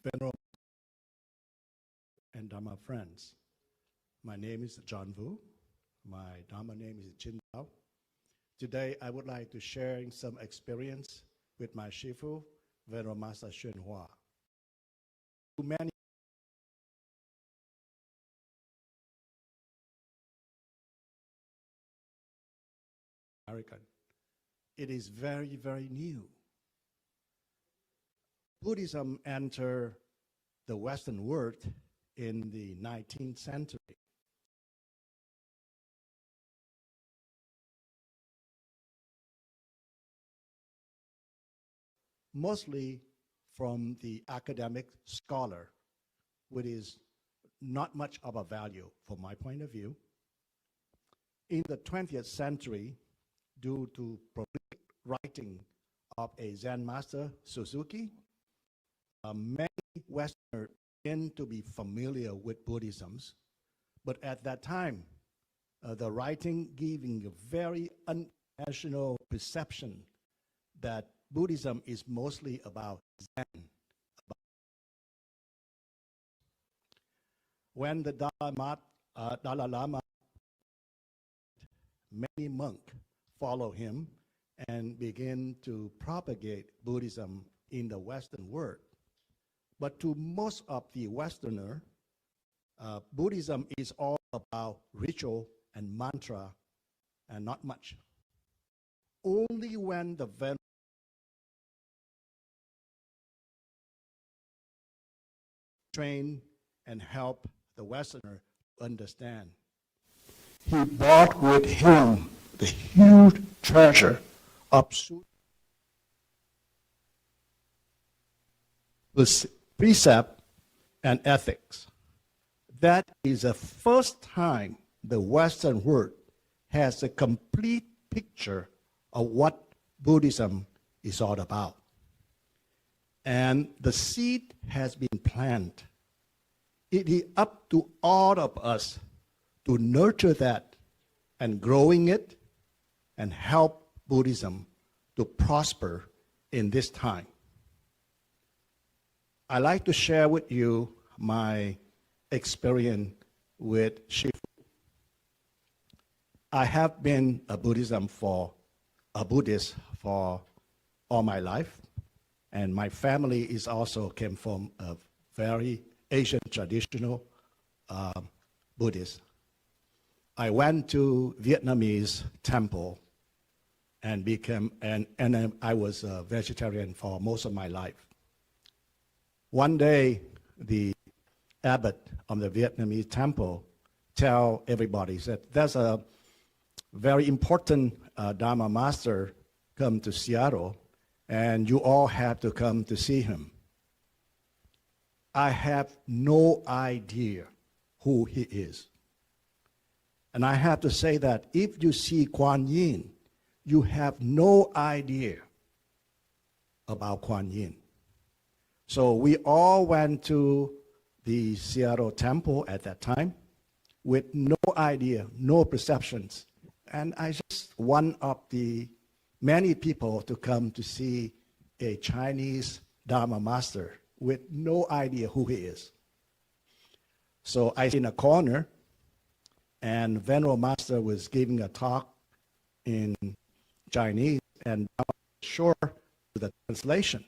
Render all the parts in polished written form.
Venerable and Dharma friends, my name is John Vu. My Dharma name is Jin Dao. Today, I would like to share some experience with my Shifu, Venerable Master Xuan Hua. To many American, it is very, very new. Buddhism entered the Western world in the 19th century. Mostly from the academic scholar, which is not much of a value from my point of view. In the 20th century, due to prolific writing of a Zen master, Suzuki, many Westerners began to be familiar with Buddhism, but at that time, the writing giving a very unnational perception that Buddhism is mostly about Zen. When the Dalai Lama, many monks follow him and begin to propagate Buddhism in the Western world. But to most of the Westerners, Buddhism is all about ritual and mantra and not much. Only when the Venerable train and help the Westerner understand, he brought with him the huge treasure of precept and ethics. That is the first time the Western world has a complete picture of what Buddhism is all about. And the seed has been planted. It is up to all of us to nurture that and growing it and help Buddhism to prosper in this time. I'd like to share with you my experience with Shifu. I have been a Buddhist for all my life, and my family is also came from a very Asian traditional Buddhist. I went to Vietnamese temple and I was a vegetarian for most of my life. One day, the abbot of the Vietnamese temple tell everybody that there's a very important Dharma master come to Seattle, and you all have to come to see him. I have no idea who he is. And I have to say that if you see Kuan Yin, you have no idea about Kuan Yin. So we all went to the Seattle temple at that time with no idea, no perceptions. And I just one of the many people to come to see a Chinese Dharma master with no idea who he is. So I in a corner, and Venerable Master was giving a talk in Chinese, and I was sure to the translation.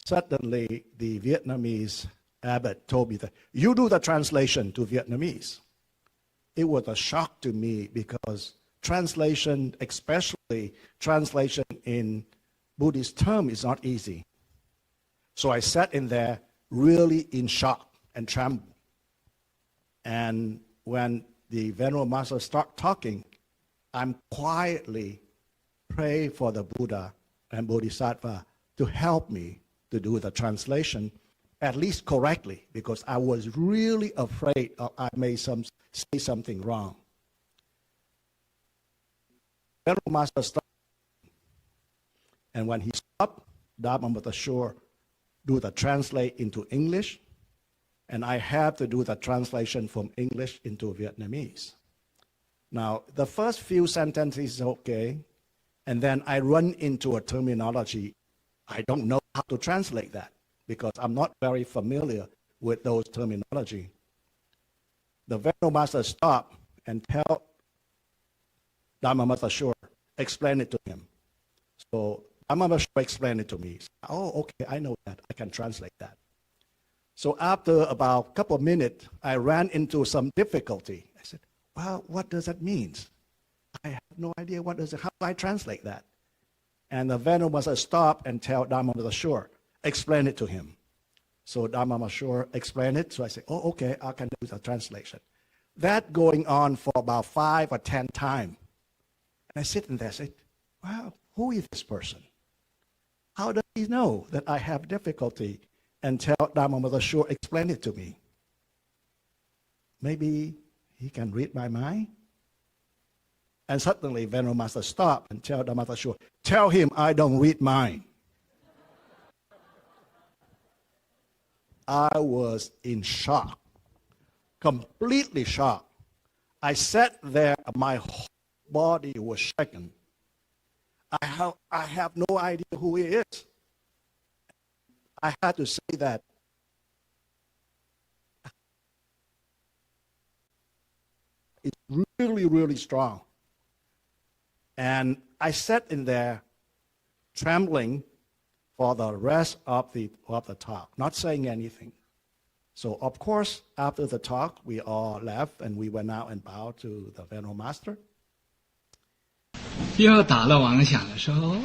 Suddenly, the Vietnamese abbot told me that, you do the translation to Vietnamese. It was a shock to me because translation, especially translation in Buddhist term, is not easy. So I sat in there really in shock and trembled. And when the Venerable Master started talking, I'm quietly pray for the Buddha and Bodhisattva to help me to do the translation, at least correctly, because I was really afraid I may say something wrong. Venerable Master stopped, and when he stopped, Dharma Master sure do the translate into English, and I have to do the translation from English into Vietnamese. Now, the first few sentences is okay, and then I run into a terminology. I don't know how to translate that because I'm not very familiar with those terminology. The Venerable Master stopped and tell Dharma Master Sure, explain it to him. So Dharma Master Sure explained it to me. Oh, okay, I know that. I can translate that. So after about a couple of minutes, I ran into some difficulty. I said, well, what does that mean? I have no idea how do I translate that? And the Venerable Master stopped and tell Dharma Master Sure, explain it to him. So Dharma Master Sure explained it. So I said, oh, okay, I can do the translation. That going on for about 5 or 10 times. And I sit in there and say, wow, who is this person? How does he know that I have difficulty? And tell Dharma Master Sure, explain it to me. Maybe he can read my mind? And suddenly Venerable Master stopped and tell Dharma Master Sure, tell him I don't read mind. I was in shock, completely shocked. I sat there, my whole body was shaken. I have no idea who he is. I had to say that it's really, really strong. And I sat in there trembling for the rest of the talk, not saying anything. So of course, after the talk, we all left and we went out and bowed to the Venerable Master. 又打了妄想了，说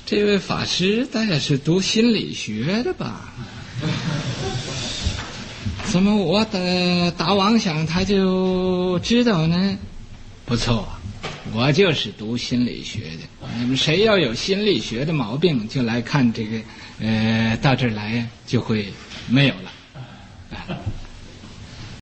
这位法师大概是读心理学的吧？怎么我打妄想他就知道呢？不错，我就是读心理学的。你们谁要有心理学的毛病，就来看这个，到这儿来就会没有了。